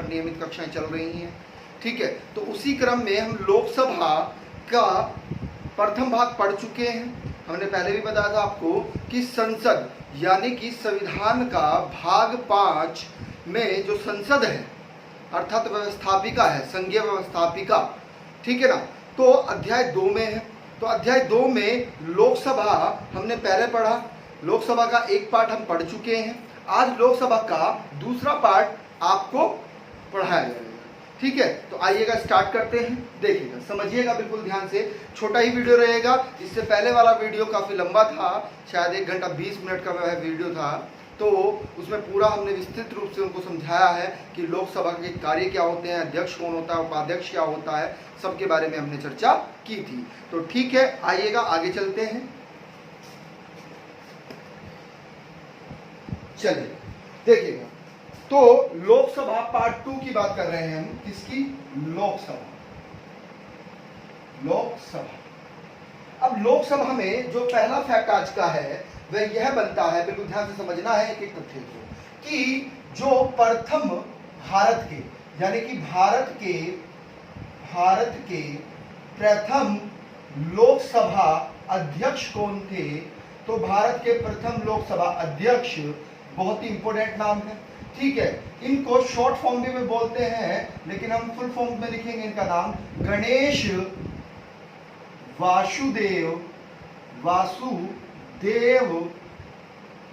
पर नियमित कक्षाएं चल रही हैं, ठीक है। तो उसी क्रम में हम लोकसभा का प्रथम भाग पढ़ चुके हैं। हमने पहले भी बताया था आपको कि संसद यानी कि संविधान का भाग 5 में जो संसद है अर्थात व्यवस्थापिका है, संघीय व्यवस्थापिका, ठीक है ना, तो अध्याय 2 में है। तो अध्याय 2 में लोकसभा हमने पहले पढ़ा, लोकसभा का एक पार्ट हम पढ़ चुके हैं। आज लोकसभा का दूसरा पार्ट आपको पढ़ाया जाएगा, ठीक है। तो आइएगा स्टार्ट करते हैं, देखिएगा, समझिएगा बिल्कुल ध्यान से। छोटा ही वीडियो रहेगा, इससे पहले वाला वीडियो काफ़ी लंबा था, शायद 1 घंटा 20 मिनट का वह वीडियो था। तो उसमें पूरा हमने विस्तृत रूप से उनको समझाया है कि लोकसभा के कार्य क्या होते हैं, अध्यक्ष कौन होता है, उपाध्यक्ष क्या होता है, सबके बारे में हमने चर्चा की थी। तो ठीक है, आइएगा आगे चलते हैं। चलिए देखिएगा, तो लोकसभा पार्ट 2 की बात कर रहे हैं हम। किसकी? लोकसभा। लोकसभा। अब लोकसभा में जो पहला फैक्ट आज का है वह यह बनता है, बिल्कुल ध्यान से समझना है एक एक तथ्य को, कि जो प्रथम भारत के यानी कि भारत के प्रथम लोकसभा अध्यक्ष कौन थे? तो भारत के प्रथम लोकसभा अध्यक्ष, बहुत ही इंपॉर्टेंट नाम है, ठीक है। इनको शॉर्ट फॉर्म में बोलते हैं, लेकिन हम फुल फॉर्म में लिखेंगे इनका नाम गणेश वासुदेव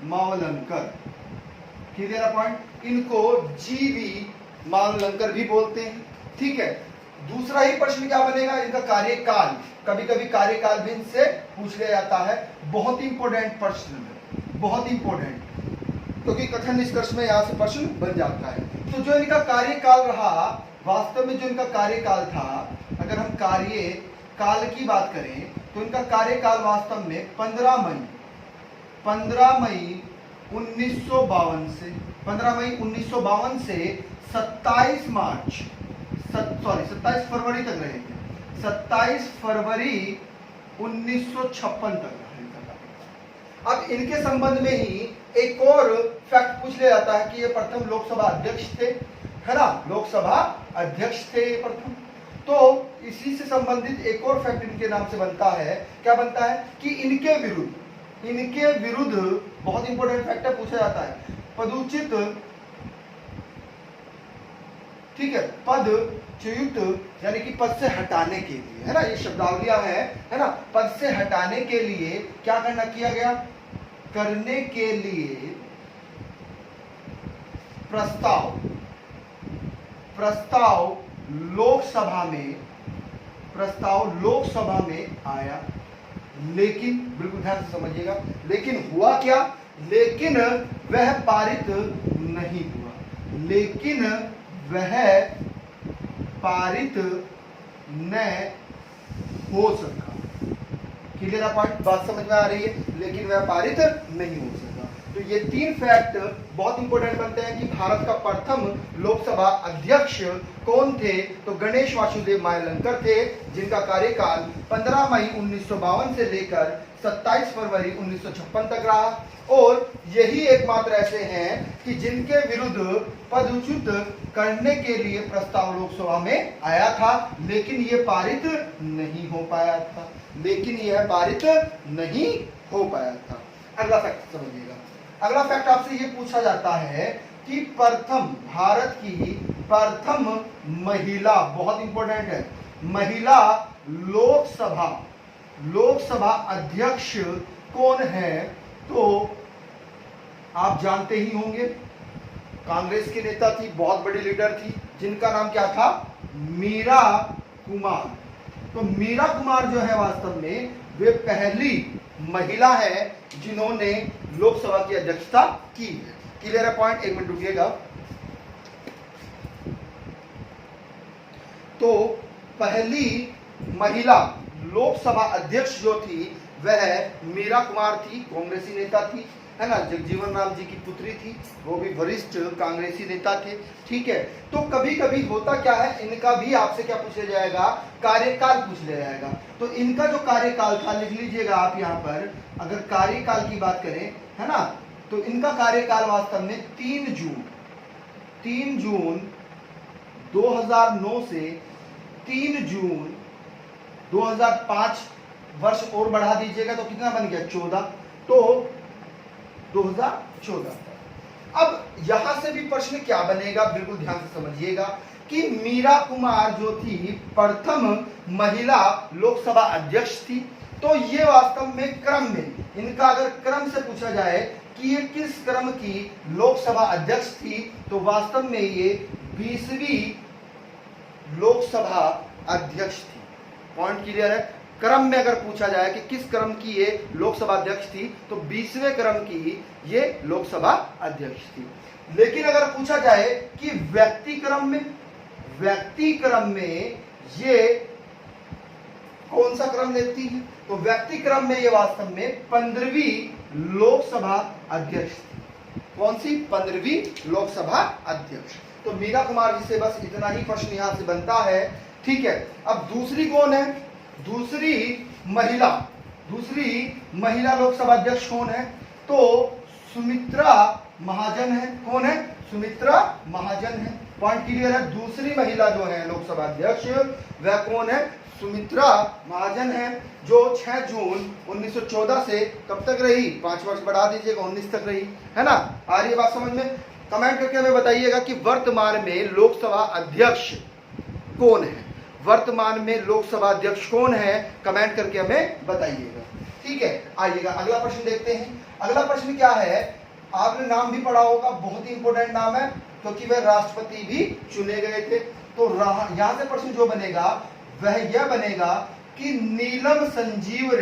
मावलंकर। Clear point? इनको जीवी मावलंकर भी बोलते हैं, ठीक है। दूसरा ही प्रश्न क्या बनेगा? इनका कार्यकाल, कभी कभी कार्यकाल भी इनसे पूछ लिया जाता है। बहुत इंपॉर्टेंट प्रश्न है, बहुत इंपॉर्टेंट, क्योंकि कथन निष्कर्ष में यहां से प्रश्न बन जाता है। तो जो इनका कार्यकाल रहा, वास्तव में जो इनका कार्यकाल था, अगर हम कार्यकाल की बात करें तो इनका कार्यकाल वास्तव में 15 मई 1952 से 27 फरवरी तक रहे थे। 27 फरवरी 1956 तक रहे। अब इनके संबंध में ही एक और फैक्ट पूछ लिया जाता है कि ये प्रथम लोकसभा अध्यक्ष थे, है ना, लोकसभा अध्यक्ष थे प्रथम। तो इसी से संबंधित एक और फैक्ट इनके नाम से बनता है। क्या बनता है? कि इनके विरुद्ध बहुत इंपॉर्टेंट फैक्टर पूछा जाता है, पदोचित, ठीक है, पदच्युत यानी कि पद से हटाने के लिए, है ना, ये शब्दावलियां है ना। पद से हटाने के लिए क्या किया गया? करने के लिए प्रस्ताव लोकसभा में आया, लेकिन बिल्कुल ध्यान से समझिएगा, लेकिन हुआ क्या? लेकिन वह पारित नहीं हुआ, न हो सका। Clear point? बात समझ में आ रही है? लेकिन वह पारित नहीं हो सका। तो ये 3 फैक्ट बहुत इंपॉर्टेंट बनते हैं कि भारत का प्रथम लोकसभा अध्यक्ष कौन थे? तो गणेश वासुदेव मावलंकर थे, जिनका कार्यकाल 15 मई 1952 से लेकर 27 फरवरी 1956 तक रहा। और यही एकमात्र ऐसे हैं कि जिनके विरुद्ध पदच्युत करने के लिए प्रस्ताव लोकसभा में आया था, लेकिन यह पारित नहीं हो पाया था। अगला फैक्ट समझिएगा। अगला फैक्ट आपसे ये पूछा जाता है कि भारत की प्रथम महिला, बहुत इंपॉर्टेंट है, महिला लोकसभा अध्यक्ष कौन है? तो आप जानते ही होंगे, कांग्रेस की नेता थी, बहुत बड़ी लीडर थी, जिनका नाम क्या था? मीरा कुमार। तो मीरा कुमार जो है वास्तव में वे पहली महिला है जिन्होंने लोकसभा की अध्यक्षता की है। क्लियर है पॉइंट? 1 मिनट रुकिएगा। तो पहली महिला लोकसभा अध्यक्ष जो थी वह मीरा कुमार थी, कांग्रेसी नेता थी, है ना, जगजीवन राम जी की पुत्री थी, वो भी वरिष्ठ कांग्रेसी नेता थे, ठीक है। तो कभी कभी होता क्या है, इनका भी आपसे क्या पूछा जाएगा? कार्यकाल पूछ लिया जाएगा। तो इनका जो कार्यकाल था, लिख लीजिएगा आप यहाँ पर, अगर कार्यकाल की बात करें, है ना, तो इनका कार्यकाल वास्तव में 3 जून 2009 से 3 जून 2005 वर्ष और बढ़ा दीजिएगा तो कितना बन गया 14, तो 2014। अब यहां से भी प्रश्न क्या बनेगा, बिल्कुल ध्यान से समझिएगा कि मीरा कुमार जो थी प्रथम महिला लोकसभा अध्यक्ष थी। तो ये वास्तव में क्रम में, इनका अगर क्रम से पूछा जाए कि ये किस क्रम की लोकसभा अध्यक्ष थी, तो वास्तव में ये 20वीं लोकसभा अध्यक्ष थी। पॉइंट क्लियर है। क्रम में अगर पूछा जाए कि किस क्रम की ये लोकसभा अध्यक्ष थी, तो 20वें क्रम की ये लोकसभा अध्यक्ष थी। लेकिन अगर पूछा जाए कि व्यक्ति क्रम में ये कौन सा क्रम लेती है, तो व्यक्ति क्रम में ये वास्तव में 15वीं लोकसभा अध्यक्ष थी। कौन सी? 15वीं लोकसभा अध्यक्ष। तो मीरा कुमार जी से बस इतना ही प्रश्न यहां से बनता है। ठीक है, अब दूसरी कौन है? दूसरी महिला लोकसभा अध्यक्ष कौन है? तो सुमित्रा महाजन है। कौन है? सुमित्रा महाजन है। पॉइंट क्लियर है। दूसरी महिला जो है लोकसभा अध्यक्ष वह कौन है? सुमित्रा महाजन है, जो 6 जून 1914 से कब तक रही? 5 वर्ष बढ़ा दीजिएगा, 19 तक रही, है ना। आ रही है बात समझ में? कमेंट करके हमें बताइएगा कि वर्तमान में लोकसभा अध्यक्ष कौन है। वर्तमान में लोकसभा अध्यक्ष कौन है, कमेंट करके हमें बताइएगा। ठीक है, आइएगा अगला प्रश्न देखते हैं। अगला प्रश्न क्या है? आपने नाम भी पढ़ा होगा, बहुत ही इंपॉर्टेंट नाम है क्योंकि वह राष्ट्रपति भी चुने गए थे। तो यहां से प्रश्न जो बनेगा वह यह बनेगा कि नीलम संजीव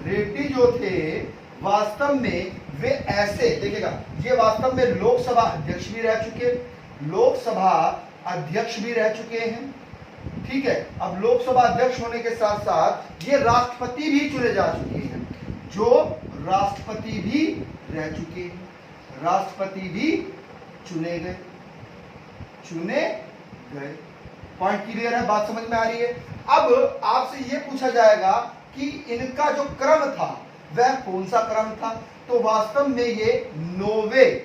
रेड्डी जो थे वास्तव में वे ऐसे, देखिएगा ये वास्तव में लोकसभा अध्यक्ष भी रह चुके हैं। ठीक है, अब लोकसभा अध्यक्ष होने के साथ साथ ये राष्ट्रपति भी चुने जा चुके हैं, जो राष्ट्रपति भी रह चुके हैं, राष्ट्रपति भी चुने गए। पॉइंट क्लियर है, बात समझ में आ रही है। अब आपसे यह पूछा जाएगा कि इनका जो क्रम था वह कौन सा क्रम था, तो वास्तव में ये 9वें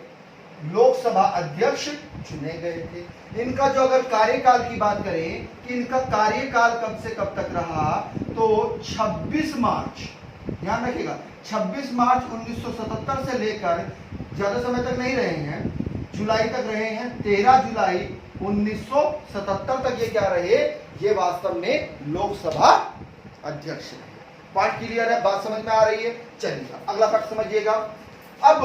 लोकसभा अध्यक्ष चुने गए थे। इनका जो अगर कार्यकाल की बात करें कि इनका कार्यकाल कब से कब तक रहा, तो 26 मार्च, ध्यान रखिएगा 26 मार्च 1977 से लेकर ज्यादा समय तक नहीं रहे हैं, जुलाई तक रहे हैं। 13 जुलाई 1977 तक ये क्या रहे? ये वास्तव में लोकसभा अध्यक्ष रहे। पॉइंट क्लियर है, बात समझ में आ रही है। चलिए अगला फैक्ट समझिएगा। अब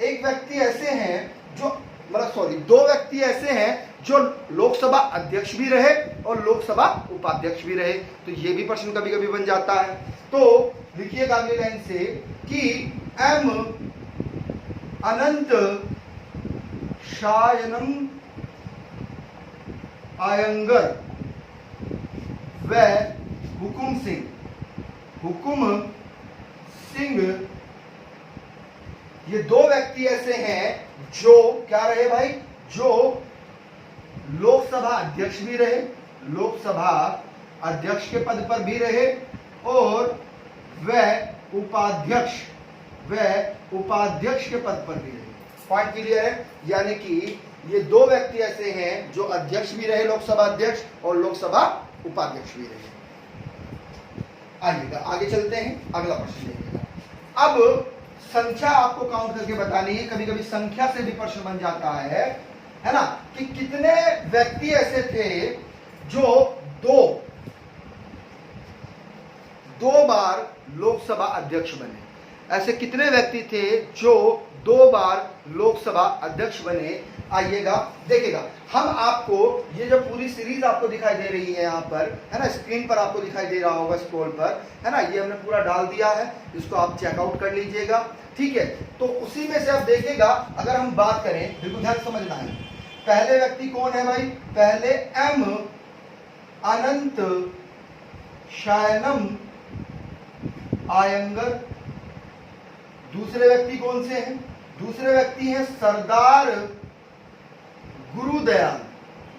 एक व्यक्ति ऐसे हैं जो दो व्यक्ति ऐसे हैं जो लोकसभा अध्यक्ष भी रहे और लोकसभा उपाध्यक्ष भी रहे। तो ये भी प्रश्न कभी कभी बन जाता है। तो लिखिएगा अगली लाइन से कि एम अनंत शायनम आयंगर व हुकुम सिंह ये दो व्यक्ति ऐसे हैं जो क्या रहे भाई? जो लोकसभा अध्यक्ष भी रहे, लोकसभा अध्यक्ष के पद पर भी रहे और वह उपाध्यक्ष के पद पर भी रहे। पॉइंट क्लियर है, यानी कि ये दो व्यक्ति ऐसे हैं जो अध्यक्ष भी रहे, लोकसभा अध्यक्ष, और लोकसभा उपाध्यक्ष भी रहे। आइएगा आगे चलते हैं, अगला प्रश्न देखिएगा। अब संख्या आपको काउंट करके बतानी है। कभी कभी संख्या से भी प्रश्न बन जाता है ना, कि कितने व्यक्ति ऐसे थे जो दो बार लोकसभा अध्यक्ष बने। ऐसे कितने व्यक्ति थे जो 2 बार लोकसभा अध्यक्ष बने? आइएगा देखिएगा, हम आपको ये जो पूरी सीरीज आपको दिखाई दे रही है यहाँ पर, है ना, स्क्रीन पर आपको दिखाई दे रहा होगा स्क्रॉल पर, है ना, ये हमने पूरा डाल दिया है, इसको आप चेकआउट कर लीजिएगा। ठीक है, तो उसी में से आप देखिएगा, अगर हम बात करें, बिल्कुल ध्यान समझना है। पहले व्यक्ति कौन है भाई? पहले एम अनंत शायनम आयंगर। दूसरे व्यक्ति कौन से हैं? दूसरे व्यक्ति हैं सरदार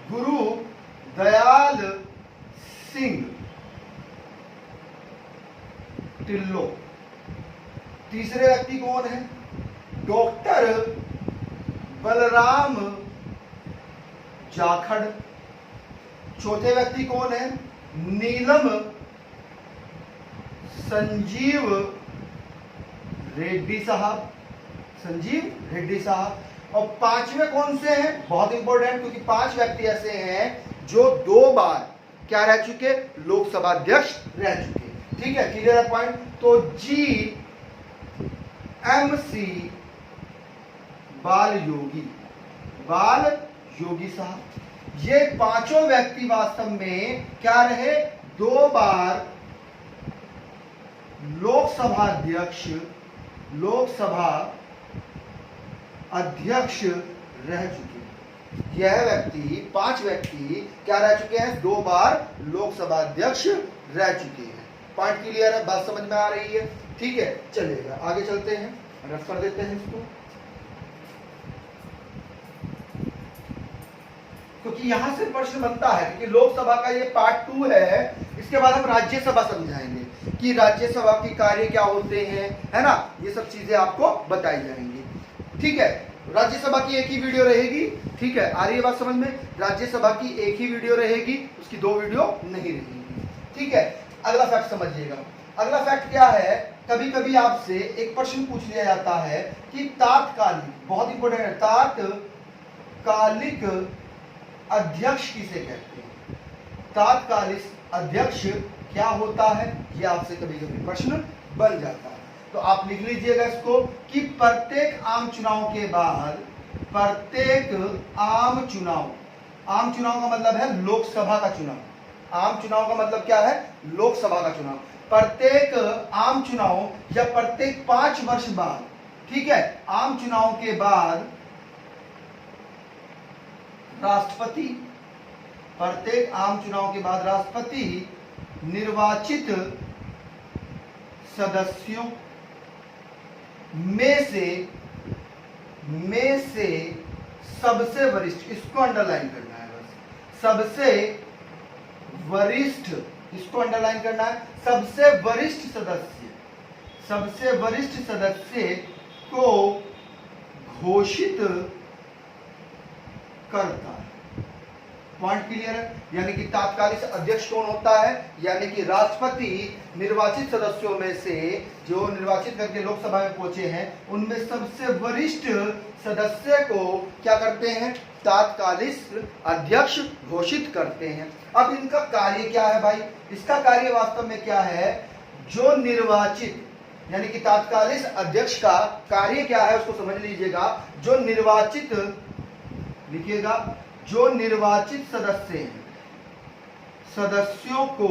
गुरुदयाल सिंह टिल्लो। तीसरे व्यक्ति कौन है? डॉक्टर बलराम जाखड़। चौथे व्यक्ति कौन है? नीलम संजीव रेड्डी साहब, संजीव रेड्डी साहब। और पांचवें कौन से हैं? बहुत इंपॉर्टेंट, क्योंकि 5 व्यक्ति ऐसे हैं जो 2 बार क्या रह चुके? लोकसभा अध्यक्ष रह चुके। ठीक है, क्लियर है पॉइंट? तो जी MC बाल योगी साहब। ये पांचों व्यक्ति वास्तव में क्या रहे? 2 बार लोकसभा अध्यक्ष रह चुके। यह व्यक्ति 5 व्यक्ति क्या रह चुके हैं? 2 बार लोकसभा अध्यक्ष रह चुके हैं। पॉइंट क्लियर है? बात समझ में आ रही है? ठीक है, चलेगा, आगे चलते हैं, रफ कर देते हैं इसको, क्योंकि यहां से प्रश्न बनता है। क्योंकि लोकसभा का ये पार्ट 2 है, इसके बाद हम राज्यसभा समझाएंगे कि राज्यसभा के कार्य क्या होते हैं, है ना? ये सब चीजें आपको बताई जाएंगी। ठीक है, राज्यसभा की एक ही वीडियो रहेगी। ठीक है, आ रही है बात समझ में? राज्यसभा की एक ही वीडियो रहेगी, उसकी 2 वीडियो नहीं रहेगी। ठीक है, अगला फैक्ट समझिएगा। अगला फैक्ट क्या है? कभी कभी आपसे एक प्रश्न पूछ लिया जाता है कि तात्कालिक, बहुत इंपॉर्टेंट है, तात्कालिक अध्यक्ष किसे कहते हैं? तात्कालिक अध्यक्ष क्या होता है? ये आपसे कभी कभी प्रश्न बन जाता है। तो आप लिख लीजिएगा इसको कि प्रत्येक आम चुनाव के बाद, प्रत्येक आम चुनाव का मतलब है लोकसभा का चुनाव। आम चुनाव का मतलब क्या है? लोकसभा का चुनाव। प्रत्येक आम चुनाव या प्रत्येक 5 वर्ष बाद, ठीक है, आम चुनाव के बाद राष्ट्रपति, प्रत्येक आम चुनाव के बाद राष्ट्रपति निर्वाचित सदस्यों में से सबसे वरिष्ठ, इसको अंडरलाइन करना है बस, सबसे वरिष्ठ, इसको अंडरलाइन करना है, सबसे वरिष्ठ सदस्य को घोषित करता है। पॉइंट क्लियर है? यानी कि तात्कालिक अध्यक्ष कौन होता है? यानी कि राष्ट्रपति निर्वाचित सदस्यों में से, जो निर्वाचित करके लोकसभा में पहुंचे हैं, उनमें सबसे वरिष्ठ सदस्य को क्या करते हैं? तात्कालिक अध्यक्ष घोषित करते हैं। अब इनका कार्य क्या है भाई? इसका कार्य वास्तव में क्या है? जो निर्वाचित, यानी कि तात्कालिक अध्यक्ष का कार्य क्या है उसको समझ लीजिएगा। जो निर्वाचित, लिखिएगा, जो निर्वाचित सदस्य हैं, सदस्यों को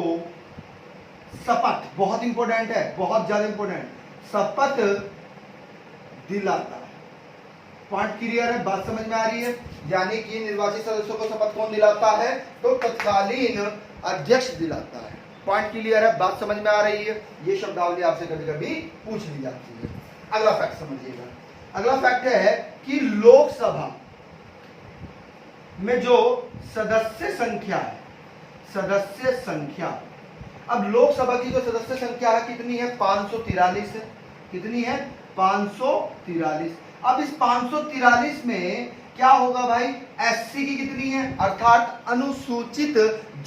शपथ, बहुत इंपॉर्टेंट है, बहुत ज्यादा इंपॉर्टेंट, शपथ दिलाता है। पॉइंट क्लियर है? बात समझ में आ रही है? यानी कि निर्वाचित सदस्यों को शपथ कौन दिलाता है? तो तत्कालीन अध्यक्ष दिलाता है। पॉइंट क्लियर है? बात समझ में आ रही है? ये शब्दावली आपसे कभी कभी पूछ ली जाती है। अगला फैक्ट समझिएगा। अगला फैक्ट है कि लोकसभा में जो सदस्य संख्या है, सदस्य संख्या, अब लोकसभा की जो सदस्य संख्या है कितनी है? 543 है। कितनी है? 543। अब इस 543 में क्या होगा भाई? एससी की कितनी है? अर्थात अनुसूचित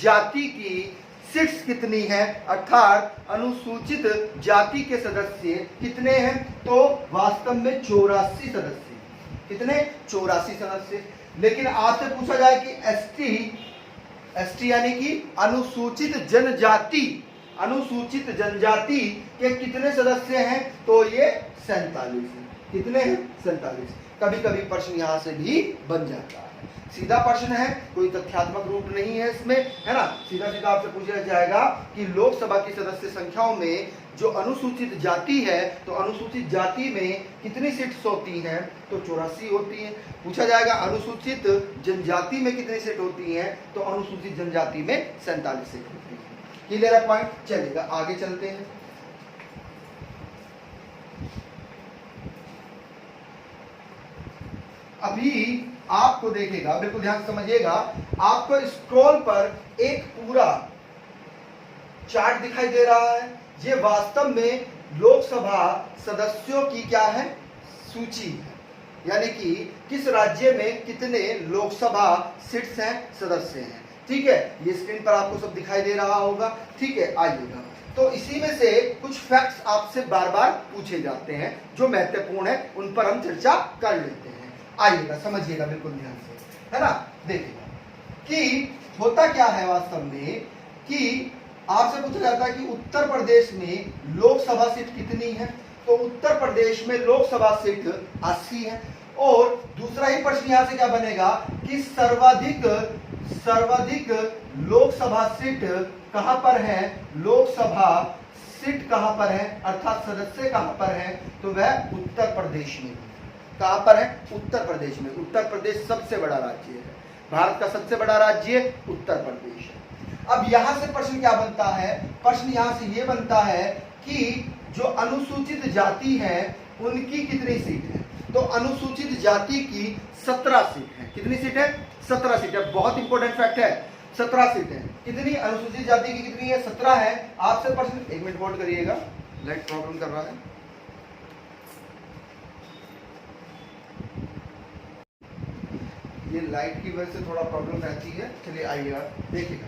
जाति की सीट्स कितनी है? अर्थात अनुसूचित जाति के सदस्य कितने हैं? तो वास्तव में 84 सदस्य। कितने? 84 सदस्य। लेकिन आपसे पूछा जाए कि एसटी यानी कि अनुसूचित जनजाति, अनुसूचित जनजाति के कितने सदस्य हैं? तो ये 47 है। कितने हैं? 47। कभी कभी प्रश्न यहां से भी बन जाता है। सीधा प्रश्न है, कोई तथ्यात्मक रूप नहीं है इसमें, है ना? सीधा सीधा आपसे पूछा जाएगा कि लोकसभा की सदस्य संख्याओं में जो अनुसूचित जाति है, तो अनुसूचित जाति में कितनी सीट्स होती हैं? तो 84 होती हैं। पूछा जाएगा अनुसूचित जनजाति में कितनी सीट होती हैं? तो अनुसूचित जनजाति में 47 सीट होती है। क्लियर है पॉइंट? चलेगा, आगे चलते हैं। अभी आपको देखेगा, बिल्कुल ध्यान समझिएगा, आपको स्क्रॉल पर एक पूरा चार्ट दिखाई दे रहा है। ये वास्तव में लोकसभा सदस्यों की क्या है? सूची है। यानी कि किस राज्य में कितने लोकसभा सीट्स हैं, सदस्य हैं। ठीक है, ये स्क्रीन पर आपको सब दिखाई दे रहा होगा। ठीक है, आइएगा, तो इसी में से कुछ फैक्ट्स आपसे बार बार पूछे जाते हैं जो महत्वपूर्ण है, उन पर हम चर्चा कर लेते हैं। आइएगा, समझिएगा बिल्कुल ध्यान से, है ना। देखिएगा कि होता क्या है वास्तव में कि आपसे पूछा जाता है कि उत्तर प्रदेश में लोकसभा सीट कितनी है, तो उत्तर प्रदेश में लोकसभा सीट 80 है। और दूसरा ही प्रश्न यहां से क्या बनेगा कि सर्वाधिक लोकसभा सीट कहां पर है, लोकसभा सीट कहां पर है, अर्थात सदस्य कहां पर है, तो वह उत्तर प्रदेश में। कहां पर है, उत्तर प्रदेश में। उत्तर प्रदेश सबसे बड़ा राज्य है, भारत का सबसे बड़ा राज्य उत्तर प्रदेश है। अब यहां से प्रश्न क्या बनता है, प्रश्न यहां से यह बनता है कि जो अनुसूचित जाति है उनकी कितनी सीट है, तो अनुसूचित जाति की 17 सीट है। कितनी सीट है, 17 सीट है। बहुत इंपॉर्टेंट फैक्ट है, 17 सीट है। कितनी अनुसूचित जाति की कितनी है, 17 है। आपसे प्रश्न, एक मिनट होल्ड करिएगा, लाइट प्रॉब्लम कर रहा है। ये लाइट की वजह से थोड़ा प्रॉब्लम रहती है। चलिए आइएगा, देखिएगा,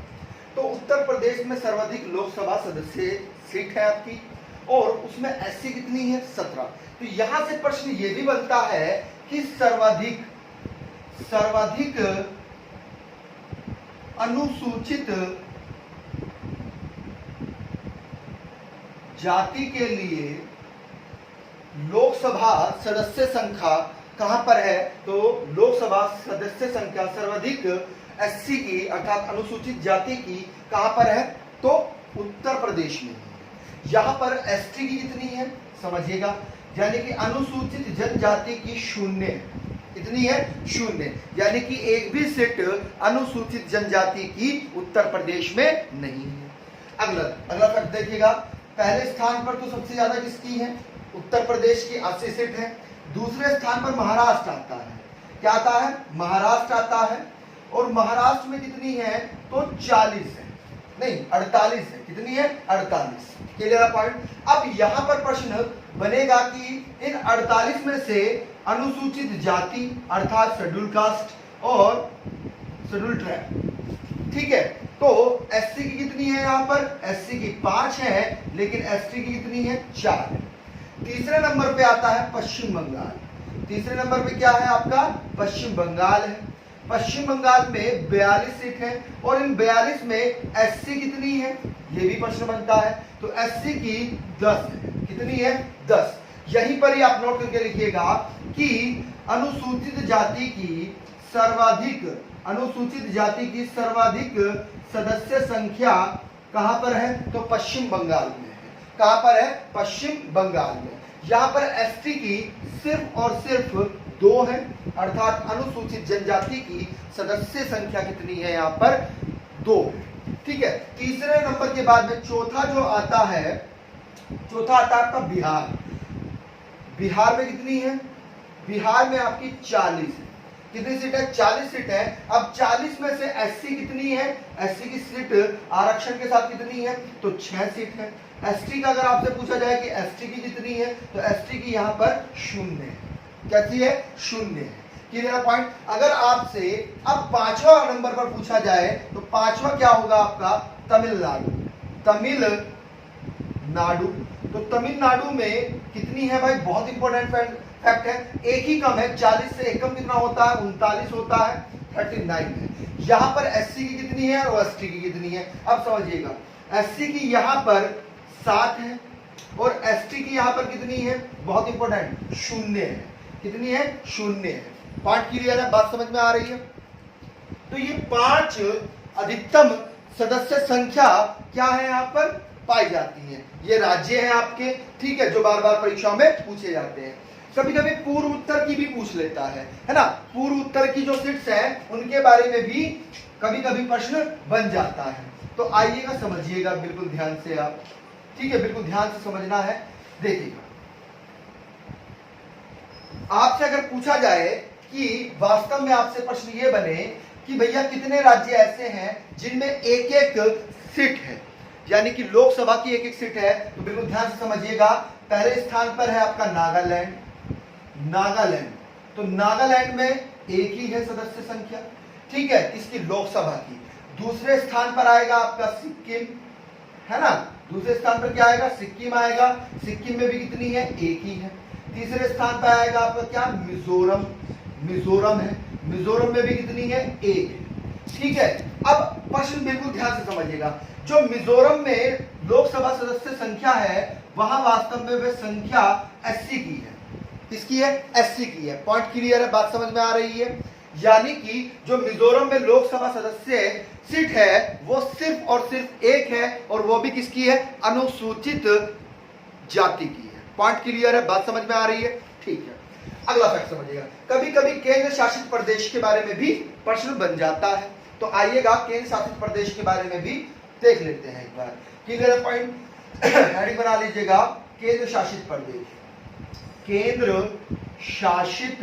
तो उत्तर प्रदेश में सर्वाधिक लोकसभा सदस्य सीट है आपकी, और उसमें एससी कितनी है, 17। तो यहां से प्रश्न ये भी बनता है कि सर्वाधिक अनुसूचित जाति के लिए लोकसभा सदस्य संख्या कहां पर है, तो लोकसभा सदस्य संख्या सर्वाधिक एससी की अर्थात अनुसूचित जाति की कहां पर है, तो उत्तर प्रदेश में। यहां पर एसटी की कितनी है, समझिएगा, यानी कि अनुसूचित जनजाति की 0 है। कितनी है, 0, यानी कि एक भी सीट अनुसूचित जनजाति की उत्तर प्रदेश में नहीं है। अगला फैक्ट देखिएगा, पहले स्थान पर तो सबसे ज्यादा किसकी है, उत्तर प्रदेश की 80 सीट है। दूसरे स्थान पर महाराष्ट्र आता है। क्या आता है, महाराष्ट्र आता है, और महाराष्ट्र में कितनी है, तो 40 है, नहीं 48 है। कितनी है, 48। Clear point. अब यहां पर प्रश्न बनेगा कि इन 48 में से अनुसूचित जाति अर्थात शेड्यूल कास्ट और शेड्यूल ट्राइब, ठीक है, तो एससी की कितनी है, यहां पर एससी की 5 है, लेकिन एसटी की कितनी है, 4 है। तीसरे नंबर पे आता है पश्चिम बंगाल। तीसरे नंबर पे क्या है आपका, पश्चिम बंगाल है। पश्चिम बंगाल में 42 सीट है, और इन 42 में एससी कितनी है, ये भी प्रश्न बनता है, तो एससी की 10 है। कितनी है, 10। यहीं पर ही आप नोट करके लिखिएगा कि अनुसूचित जाति की सर्वाधिक सदस्य संख्या कहां पर है, तो पश्चिम बंगाल में है। कहां पर है, पश्चिम बंगाल में। यहां पर एसटी की सिर्फ और सिर्फ 2 है, अर्थात अनुसूचित जनजाति की सदस्य संख्या कितनी है, यहां पर 2 है। ठीक है, तीसरे नंबर के बाद में चौथा जो आता है, चौथा आता है आपका बिहार। बिहार में कितनी है, बिहार में आपकी 40 है। कितनी सीट है, 40 सीट है। अब 40 में से एससी कितनी है, एससी की सीट आरक्षण के साथ कितनी है, तो 6 सीट है। एसटी का अगर आपसे पूछा जाए कि एसटी की कितनी है, तो एसटी की यहाँ पर 0 है। कैसी है, 0 है। Clear point. अगर आपसे अब 5वां नंबर पर पूछा जाए, तो 5वां क्या होगा आपका, तमिलनाडु। तमिलनाडु, तो तमिलनाडु में कितनी है भाई, बहुत इंपॉर्टेंट फैक्ट है, एक ही कम है। 40 से एक कम कितना होता है, 39 होता है, 39 है। यहां पर एससी की कितनी है और एसटी की कितनी है, अब समझिएगा। एससी की यहां पर 7 है, और एसटी की यहां पर कितनी है, बहुत इंपॉर्टेंट, 0 है। कितनी है, 0 है। पार्ट क्लियर है, बात समझ में आ रही है। तो ये 5 अधिकतम सदस्य संख्या क्या है, यहां पर पाई जाती है। ये राज्य है आपके, ठीक है, जो बार बार परीक्षाओं में पूछे जाते हैं। कभी कभी पूर्व उत्तर की भी पूछ लेता है ना। पूर्व उत्तर की जो सीट्स हैं उनके बारे में भी कभी कभी प्रश्न बन जाता है। तो आइएगा, समझिएगा बिल्कुल ध्यान से आप, ठीक है, बिल्कुल ध्यान से समझना है। देखिएगा, आपसे अगर पूछा जाए कि वास्तव में आपसे प्रश्न ये बने कि भैया कितने राज्य ऐसे हैं जिनमें एक एक सीट है, यानी कि लोकसभा की एक एक सीट है, तो बिल्कुल ध्यान से समझिएगा। पहले स्थान पर है आपका नागालैंड। तो नागालैंड में एक ही है सदस्य संख्या, ठीक है, इसकी लोकसभा की। दूसरे स्थान पर आएगा आपका सिक्किम, है ना, दूसरे स्थान पर क्या आएगा, सिक्किम आएगा। सिक्किम में भी कितनी है, एक ही है। तीसरे स्थान पर आएगा आपका क्या, मिजोरम, मिजोरम है, मिजोरम में भी कितनी है, एक है। ठीक है, अब प्रश्न बिल्कुल ध्यान से समझिएगा, जो मिजोरम में लोकसभा सदस्य संख्या है वहां वास्तव में वह संख्या 80 की है। किसकी है, 80 की है। पॉइंट क्लियर है, बात समझ में आ रही है। यानी कि जो मिजोरम में लोकसभा सदस्य सीट है वो सिर्फ और सिर्फ एक है, और वो भी किसकी है, अनुसूचित जाति की है। पॉइंट क्लियर है, बात समझ में आ रही है, ठीक है। अगला फैक्ट समझिएगा, कभी कभी केंद्र शासित प्रदेश के बारे में भी प्रश्न बन जाता है, तो आइएगा केंद्र शासित प्रदेश के बारे में भी देख लेते हैं एक बार। क्लियर पॉइंट, हेडिंग बना लीजिएगा, केंद्र शासित प्रदेश। केंद्र शासित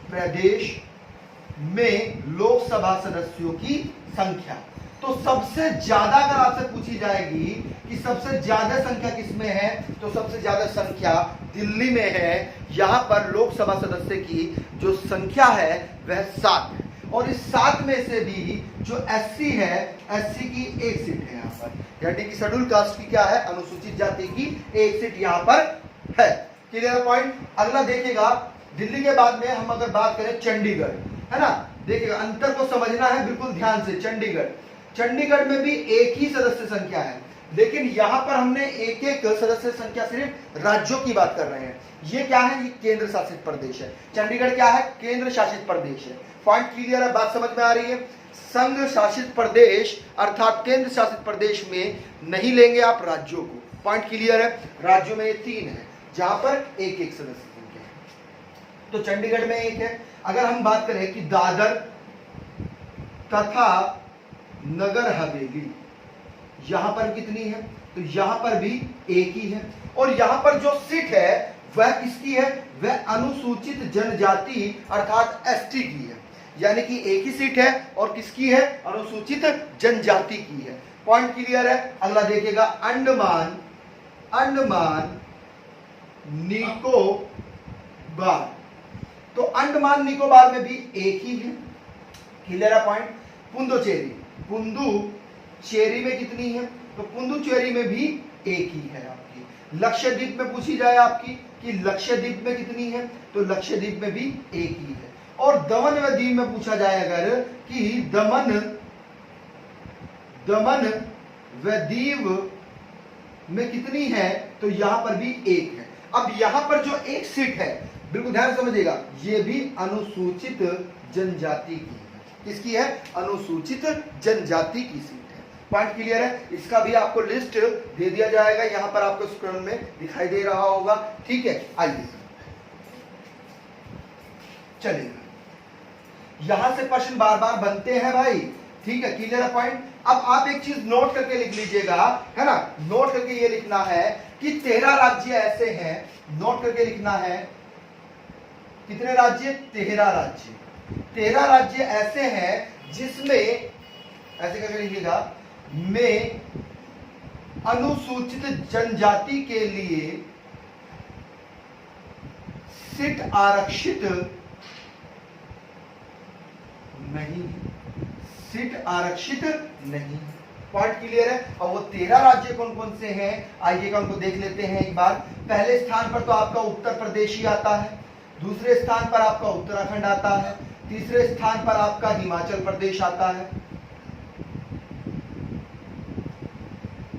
प्रदेश में लोकसभा सदस्यों की संख्या, तो सबसे ज्यादा अगर आपसे पूछी जाएगी कि सबसे ज्यादा संख्या किसमें है, तो सबसे ज्यादा संख्या दिल्ली में है। यहां पर लोकसभा सदस्य की जो संख्या है वह 7 है, और इस 7 में से भी जो एससी है, एससी की एक सीट है यहाँ पर, यानी कि शेड्यूल कास्ट की क्या है, अनुसूचित जाति की एक सीट यहाँ पर है। Clear point. अगला देखिएगा, दिल्ली के बाद में हम अगर बात करें चंडीगढ़, है ना, देखिएगा अंतर को समझना है बिल्कुल ध्यान से। चंडीगढ़, चंडीगढ़ में भी एक ही सदस्य संख्या है, लेकिन यहां पर हमने एक एक सदस्य संख्या सिर्फ राज्यों की बात कर रहे हैं। ये क्या है, ये केंद्र शासित प्रदेश है। चंडीगढ़ क्या है, केंद्र शासित प्रदेश है। पॉइंट क्लियर है, बात समझ में आ रही है। संघ शासित प्रदेश अर्थात केंद्र शासित प्रदेश में नहीं लेंगे आप राज्यों को। पॉइंट क्लियर है, राज्यों में ये 3 है जहां पर एक एक सदस्य संख्या है, तो चंडीगढ़ में एक है। अगर हम बात करें कि दादर तथा नगर हवेली, यहां पर कितनी है, तो यहां पर भी एक ही है, और यहां पर जो सीट है वह किसकी है, वह अनुसूचित जनजाति अर्थात एसटी की है। यानी कि एक ही सीट है और किसकी है, अनुसूचित जनजाति की है। पॉइंट क्लियर है। अगला देखिएगा, अंडमान, अंडमान निकोबार, तो अंडमान निकोबार में भी एक ही है। क्लियर है पॉइंट। पुडुचेरी, पुडुचेरी में कितनी है, तो पुडुचेरी में भी एक ही है आपकी। लक्षद्वीप में पूछी जाए आपकी कि लक्षद्वीप में कितनी है, तो लक्षद्वीप में भी एक ही है। और दमन व दीव में पूछा जाए अगर कि दमन व दीव में कितनी है, तो यहां पर भी एक है। अब यहां पर जो एक सीट है, बिल्कुल ध्यान समझिएगा, ये भी अनुसूचित जनजाति की है। किसकी है, अनुसूचित जनजाति की सीट है। पॉइंट क्लियर है। इसका भी आपको लिस्ट दे दिया जाएगा, यहां पर आपको स्क्रीन में दिखाई दे रहा होगा, ठीक है। आइए चलिए, यहां से प्रश्न बार बार बनते हैं भाई, ठीक है। Clear point. अब आप एक चीज नोट करके लिख लीजिएगा, है ना, नोट करके ये लिखना है कि 13 राज्य ऐसे हैं, नोट करके लिखना है, कितने राज्य, 13 राज्य। 13 राज्य ऐसे हैं जिसमें, ऐसे करके लिखिएगा, में अनुसूचित जनजाति के लिए सीट आरक्षित नहीं, सीट आरक्षित नहीं। पॉइंट क्लियर है। अब वो 13 राज्य कौन कौन से हैं, आइएगा उनको देख लेते हैं एक बार। पहले स्थान पर तो आपका उत्तर प्रदेश ही आता है, दूसरे स्थान पर आपका उत्तराखंड आता है, तीसरे स्थान पर आपका हिमाचल प्रदेश आता है,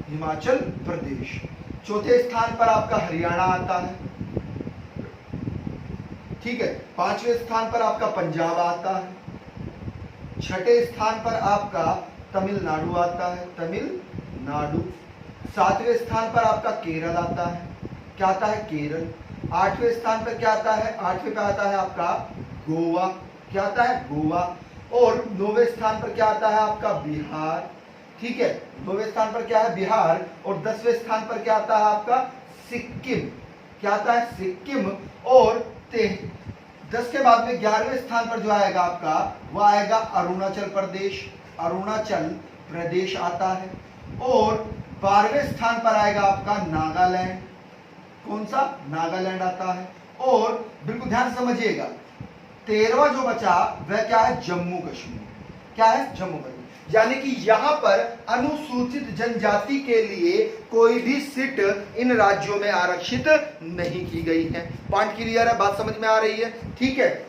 हिमाचल प्रदेश। चौथे स्थान पर आपका हरियाणा आता है, ठीक है। पांचवें स्थान पर आपका पंजाब आता है, छठे स्थान पर आपका तमिलनाडु आता है, तमिलनाडु। सातवें स्थान पर आपका केरल आता है, क्या आता है, केरल। आठवें स्थान पर क्या आता है, आठवें पे आता है आपका गोवा, क्या आता है, गोवा। और 9वें स्थान पर क्या आता है आपका बिहार, ठीक है, 9वें स्थान पर क्या है, बिहार। और 10वें स्थान पर क्या आता है आपका सिक्किम, क्या आता है, सिक्किम। और 10 के बाद में 11वें स्थान पर जो आएगा आपका, वो आएगा अरुणाचल प्रदेश, अरुणाचल प्रदेश आता है। और 12वें स्थान पर आएगा आपका नागालैंड, कौन सा, नागालैंड आता है। और बिल्कुल ध्यान समझिएगा, 13वां जो बचा वह क्या है, जम्मू कश्मीर। क्या है, जम्मू कश्मीर। यानी कि यहां पर अनुसूचित जनजाति के लिए कोई भी सीट इन राज्यों में आरक्षित नहीं की गई है। पॉइंट क्लियर है, बात समझ में आ रही है? ठीक है,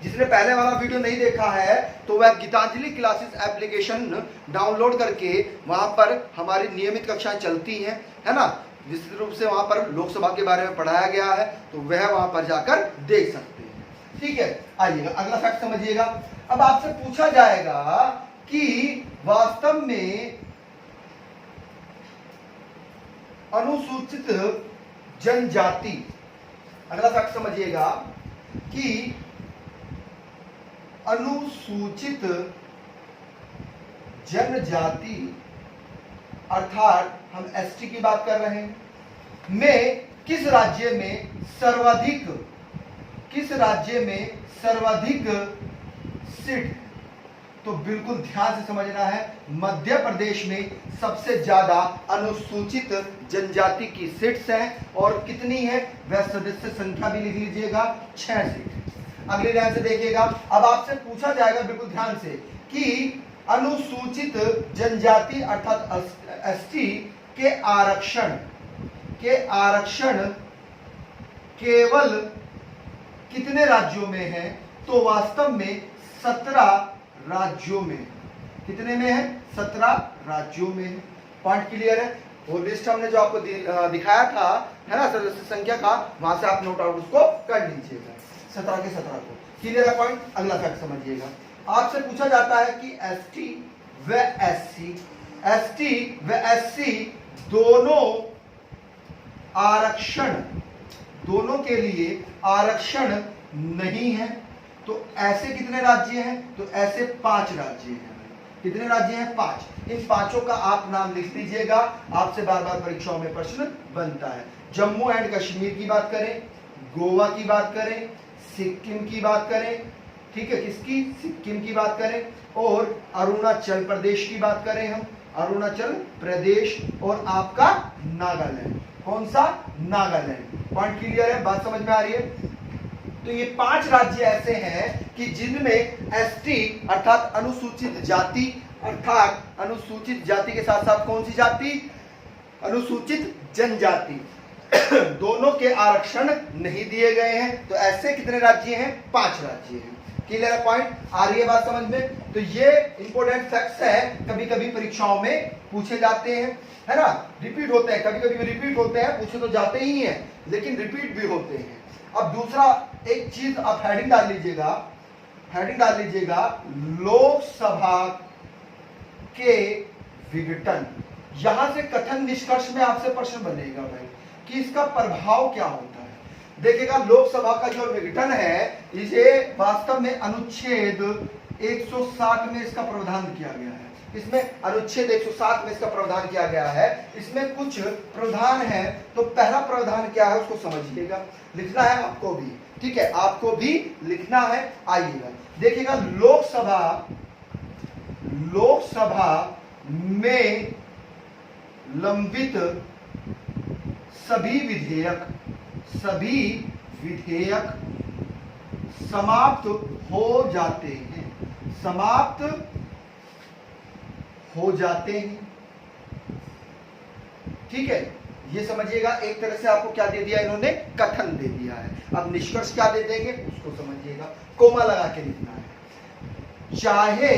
जिसने पहले वाला वीडियो नहीं देखा है तो वह गीतांजलि क्लासेस एप्लीकेशन डाउनलोड करके वहां पर हमारी नियमित कक्षाएं चलती हैं, है ना। विस्तृत रूप से वहां पर लोकसभा के बारे में पढ़ाया गया है, तो वह वहां पर जाकर देख सकते हैं। ठीक है, आइएगा अगला फैक्ट समझिएगा। अब आपसे पूछा जाएगा कि वास्तव में अनुसूचित जनजाति, अगला फैक्ट समझिएगा कि अनुसूचित जनजाति अर्थात हम एसटी की बात कर रहे हैं, में किस राज्य में सर्वाधिक सीट? तो बिल्कुल ध्यान से समझना है, मध्य प्रदेश में सबसे ज्यादा अनुसूचित जनजाति की सीट्स हैं। और कितनी है वह सदस्य संख्या भी लिख लीजिएगा, 6 सीट। अगले लाइन से देखिएगा। अब आपसे पूछा जाएगा बिल्कुल ध्यान से कि अनुसूचित जनजाति अर्थात एसटी के आरक्षण केवल कितने राज्यों में है? तो वास्तव में 17 राज्यों में। कितने में है? 17 राज्यों में है। पॉइंट क्लियर है? वो लिस्ट हमने जो आपको दिखाया था, है ना, सदस्य संख्या का, वहां से आप नोट आउट उसको कर लीजिएगा, 17 के 17 को। क्लियर है पॉइंट? अगला फैक्ट समझिएगा। आपसे पूछा जाता है कि एसटी व एससी दोनों के लिए आरक्षण नहीं है। तो ऐसे कितने राज्य हैं? तो ऐसे 5 राज्य हैं। कितने राज्य हैं? 5। इन 5 का आप नाम लिख लीजिएगा, आपसे बार बार परीक्षाओं में प्रश्न बनता है। जम्मू एंड कश्मीर की बात करें, गोवा की बात करें, सिक्किम की बात करें, ठीक है, किसकी? सिक्किम की बात करें, और अरुणाचल प्रदेश की बात करें हम, अरुणाचल प्रदेश, और आपका नागालैंड। कौन सा? नागालैंड। पॉइंट क्लियर है? बात समझ में आ रही है? तो ये 5 राज्य ऐसे हैं कि जिनमें एसटी अर्थात अनुसूचित जाति के साथ साथ कौन सी जाति? अनुसूचित जनजाति दोनों के आरक्षण नहीं दिए गए हैं। तो ऐसे कितने राज्य हैं? 5 राज्य हैं। क्लियर है पॉइंट? आ रही है बात समझ में? तो ये इंपॉर्टेंट फैक्ट्स है, कभी कभी परीक्षाओं में पूछे जाते हैं, है ना, रिपीट होते हैं, कभी कभी रिपीट होते हैं, पूछे तो जाते ही हैं लेकिन रिपीट भी होते हैं। अब दूसरा एक चीज आप हेडिंग डाल लीजिएगा, लोकसभा के विघटन। यहां से कथन निष्कर्ष में आपसे प्रश्न बनेगा भाई कि इसका प्रभाव क्या होता है। देखिएगा, लोकसभा का जो विघटन है, इसे वास्तव में अनुच्छेद 160 में इसका प्रावधान किया गया है। इसमें अनुच्छेद 160 में इसका प्रावधान किया गया है। इसमें कुछ प्रावधान है, तो पहला प्रावधान क्या है उसको समझिएगा, लिखना है आपको भी, ठीक है, आपको भी लिखना है। आइएगा देखिएगा, लोकसभा में लंबित सभी विधेयक समाप्त हो जाते हैं, ठीक है। ये समझिएगा, एक तरह से आपको क्या दे दिया इन्होंने? कथन दे दिया है। अब निष्कर्ष क्या दे देंगे उसको समझिएगा, कोमा लगा के लिखना है। चाहे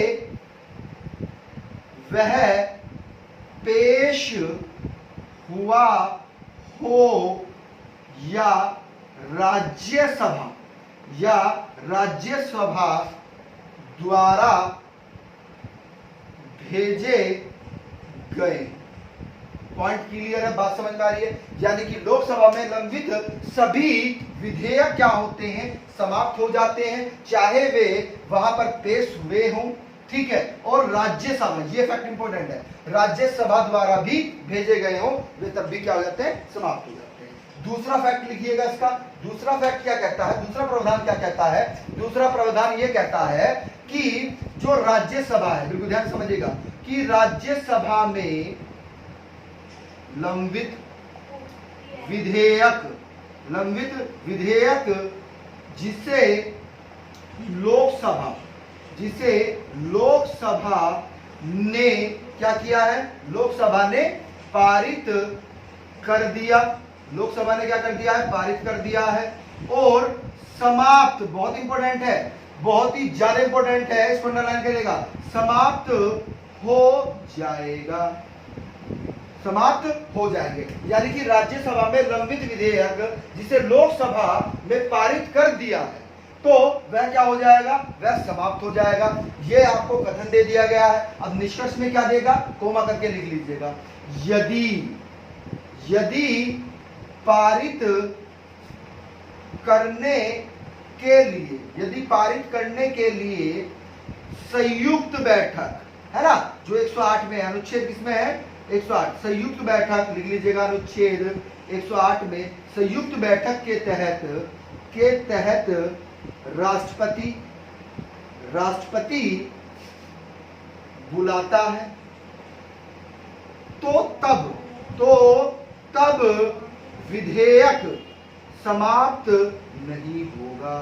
वह पेश हुआ हो या राज्यसभा द्वारा भेजे गए। पॉइंट क्लियर है? बात समझ में आ रही है? यानी कि लोकसभा में लंबित सभी विधेयक क्या होते हैं? समाप्त हो जाते हैं, चाहे वे वहां पर पेश हुए हों, ठीक है, और राज्यसभा, ये फैक्ट इंपॉर्टेंट है, राज्यसभा द्वारा भी भेजे गए हों, वे तब भी क्या हो जाते हैं? समाप्त हो जाते हैं। दूसरा फैक्ट लिखिएगा इसका। दूसरा फैक्ट क्या कहता है? दूसरा प्रावधान क्या कहता है? दूसरा प्रावधान ये कहता है कि जो राज्यसभा है, बिल्कुल ध्यान समझिएगा, कि राज्यसभा में लंबित विधेयक जिसे लोकसभा, जिसे लोकसभा ने क्या किया है, लोकसभा ने पारित कर दिया, लोकसभा ने क्या कर दिया है, पारित कर दिया है। और समाप्त, बहुत इंपॉर्टेंट है, बहुत ही ज्यादा इंपॉर्टेंट है, इसको अंडरलाइन करिएगा, समाप्त हो जाएगा, समाप्त हो जाएंगे। यानी कि राज्यसभा में लंबित विधेयक जिसे लोकसभा में पारित कर दिया है तो वह क्या हो जाएगा, वह समाप्त हो जाएगा। यह आपको कथन दे दिया गया है। अब निष्कर्ष में क्या देगा, कोमा करके लिख लीजिएगा, यदि पारित करने के लिए, यदि पारित करने के लिए संयुक्त बैठक है ना, जो 108 में है, अनुच्छेद किसमें है, 108, संयुक्त बैठक लिख लीजिएगा, अनुच्छेद 108 में संयुक्त बैठक के तहत राष्ट्रपति बुलाता है तो तब विधेयक समाप्त नहीं होगा,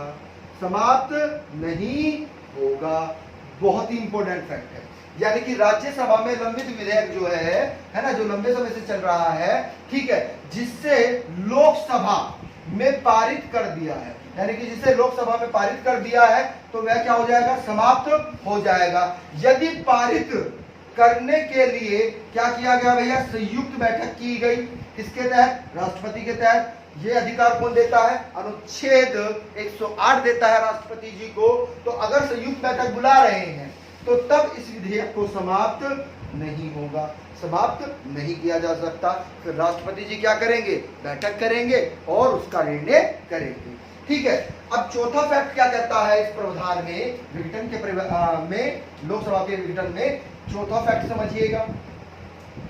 समाप्त नहीं होगा। बहुत ही इंपॉर्टेंट फैक्ट है। यानी कि राज्यसभा में लंबित विधेयक जो है ना, जो लंबे समय से चल रहा है, ठीक है, जिससे लोकसभा में पारित कर दिया है, यानी कि जिसे लोकसभा में पारित कर दिया है तो वह क्या हो जाएगा, समाप्त हो जाएगा। यदि पारित करने के लिए क्या किया गया भैया, संयुक्त बैठक की गई, किसके तहत, राष्ट्रपति के तहत। ये अधिकार कौन देता है, अनुच्छेद 108 देता है राष्ट्रपति जी को। तो अगर संयुक्त बैठक बुला रहे हैं तो तब इस विधेयक को समाप्त नहीं होगा, समाप्त नहीं किया जा सकता। फिर राष्ट्रपति जी क्या करेंगे, बैठक करेंगे और उसका निर्णय करेंगे। ठीक है। अब चौथा फैक्ट क्या कहता है इस प्रावधान में, विघटन के में, लोकसभा के विघटन में चौथा फैक्ट समझिएगा।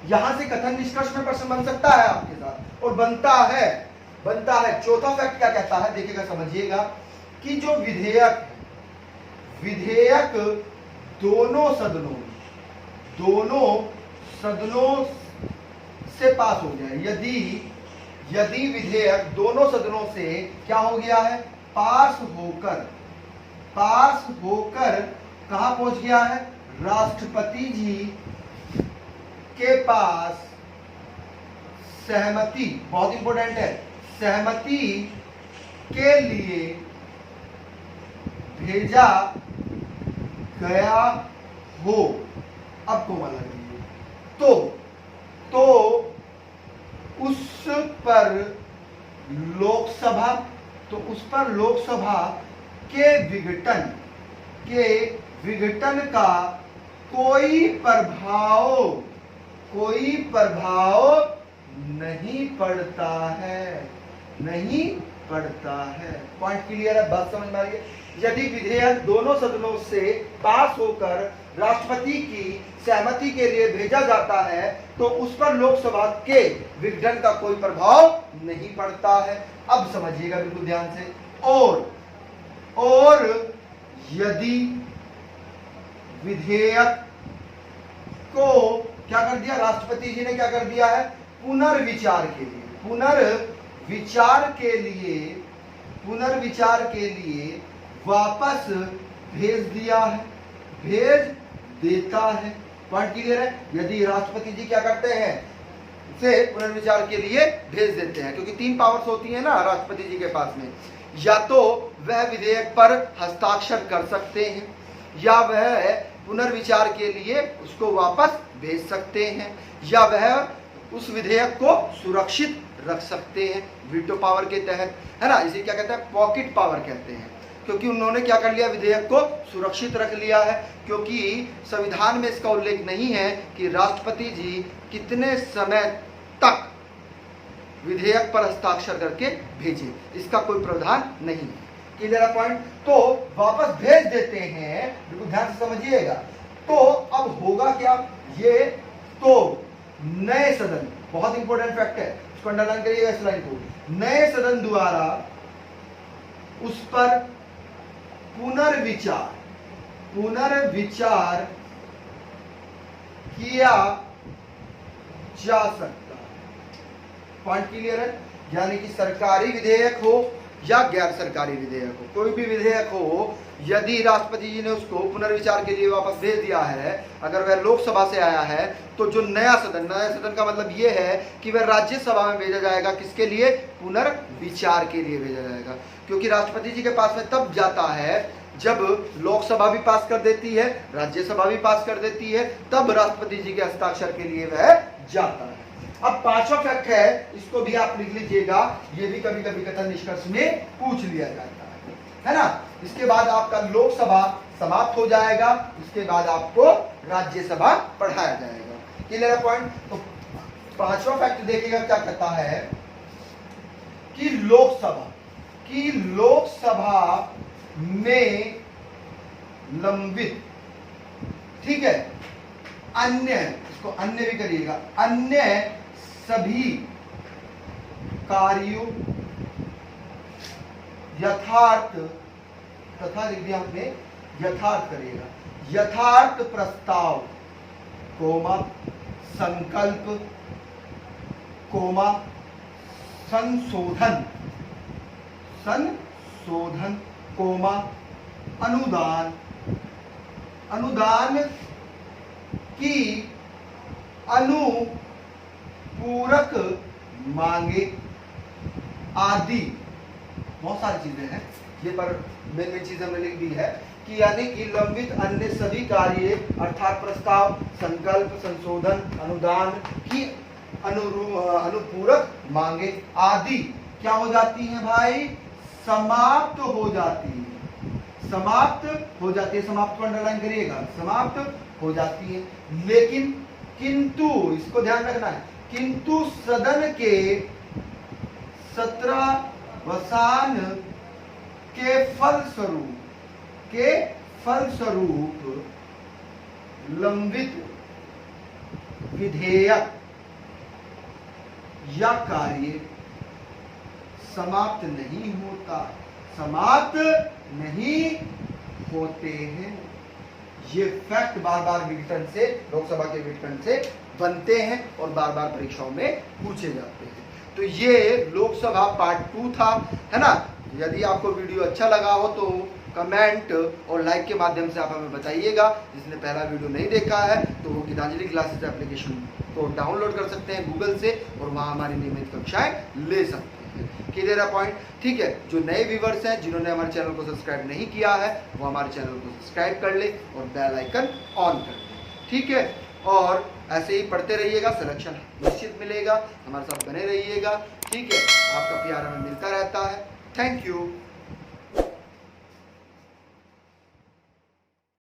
यहां से कथन निष्कर्ष में प्रश्न बन सकता है आपके साथ, और बनता है। चौथा फैक्ट क्या कहता है, देखिएगा, समझिएगा, कि जो विधेयक दोनों सदनों से पास हो जाए। यदि विधेयक दोनों सदनों से क्या हो गया है, पास होकर कहां पहुंच गया है, राष्ट्रपति जी के पास सहमति, बहुत इंपॉर्टेंट है, सहमति के लिए भेजा गया हो। अब को लग रही है तो उस पर लोकसभा के विघटन का कोई प्रभाव नहीं पड़ता है। पॉइंट क्लियर है, बात समझ में आ रही है। यदि विधेयक दोनों सदनों से पास होकर राष्ट्रपति की सहमति के लिए भेजा जाता है तो उस पर लोकसभा के विघटन का कोई प्रभाव नहीं पड़ता है। अब समझिएगा बिल्कुल ध्यान से। और यदि विधेयक को क्या कर दिया, राष्ट्रपति जी ने क्या कर दिया है, पुनर्विचार के लिए वापस भेज देता है। पॉइंट क्लियर है। यदि राष्ट्रपति जी क्या करते हैं, उसे पुनर्विचार के लिए भेज देते हैं, क्योंकि 3 पावर्स होती है ना राष्ट्रपति जी के पास में, या तो वह विधेयक पर हस्ताक्षर कर सकते हैं या वह पुनर्विचार के लिए उसको वापस भेज सकते हैं, या वह उस विधेयक को सुरक्षित रख सकते हैं वीटो पावर के तहत, है ना। इसे क्या कहते हैं, पॉकेट पावर कहते हैं, क्योंकि उन्होंने क्या कर लिया, विधेयक को सुरक्षित रख लिया है। क्योंकि संविधान में इसका उल्लेख नहीं है कि राष्ट्रपति जी कितने समय तक विधेयक पर हस्ताक्षर करके भेजे, इसका कोई प्रावधान नहीं। Clear point. तो वापस भेज देते हैं, बिल्कुल ध्यान से समझिएगा। तो अब होगा क्या, ये तो नए सदन, बहुत इंपॉर्टेंट फैक्ट है, इसको अंडरलाइन करिएगा इस लाइन को, नए सदन द्वारा उस पर पुनर्विचार किया जा सकता है। पॉइंट क्लियर है। यानी कि सरकारी विधेयक हो या गैर सरकारी विधेयक हो, कोई भी विधेयक हो, यदि राष्ट्रपति जी ने उसको पुनर्विचार के लिए वापस भेज दिया है, अगर वह लोकसभा से आया है, तो जो नया सदन का मतलब ये है कि वह राज्यसभा में भेजा जाएगा, किसके लिए? पुनर्विचार के लिए भेजा जाएगा। क्योंकि राष्ट्रपति जी के पास में तब जाता है जब लोकसभा भी पास कर देती है, राज्यसभा भी पास कर देती है, तब राष्ट्रपति जी के हस्ताक्षर के लिए वह जाता है। अब पांचवा फैक्ट है, इसको भी आप लिख लीजिएगा, ये भी कभी कभी कथन निष्कर्ष में पूछ लिया जाता है ना। इसके बाद आपका लोकसभा समाप्त हो जाएगा, इसके बाद आपको राज्यसभा पढ़ाया जाएगा। क्लियर है पॉइंट? तो पांचवा फैक्ट देखिएगा क्या कहता है कि लोकसभा में लंबित, ठीक है, अन्य, इसको अन्य भी करिएगा, अन्य सभी कार्यों यथार्थ, तथा लिख दिया हमने, यथार्थ करिएगा, यथार्थ प्रस्ताव कोमा संकल्प कोमा संशोधन कोमा अनुदान की अनुपूरक मांगे आदि, बहुत सारी चीजें हैं ये, पर मेन चीज हमने लिख दी है कि यानी कि लंबित अन्य सभी कार्य अर्थात प्रस्ताव, संकल्प, संशोधन, अनुदान की अनुपूरक मांगे आदि क्या हो जाती हैं भाई? समाप्त हो जाती है, समाप्त को अंडरलाइन करिएगा, समाप्त हो जाती है। लेकिन किंतु, इसको ध्यान रखना है, किंतु सदन के 17वां के फलस्वरूप लंबित विधेयक या कार्य समाप्त नहीं होते हैं। ये फैक्ट बार बार विघटन से, लोकसभा के विघटन से बनते हैं और बार बार परीक्षाओं में पूछे जाते हैं। तो ये लोकसभा पार्ट 2 था, है ना। यदि आपको वीडियो अच्छा लगा हो तो कमेंट और लाइक के माध्यम से आप हमें बताइएगा। जिसने पहला वीडियो नहीं देखा है तो वो गीतांजलि क्लासेस एप्लीकेशन को डाउनलोड कर सकते हैं गूगल से और वहाँ हमारी नियमित कक्षाएं ले सकते हैं। क्लियर है पॉइंट? ठीक है। जो नए व्यूवर्स हैं, जिन्होंने हमारे चैनल को सब्सक्राइब नहीं किया है, वो हमारे चैनल को सब्सक्राइब कर ले और बेल आइकन ऑन कर ले। ठीक है। और ऐसे ही पढ़ते रहिएगा, सिलेक्शन निश्चित मिलेगा, हमारे साथ बने रहिएगा। ठीक है। आपका प्यार हमें मिलता रहता है। Thank you.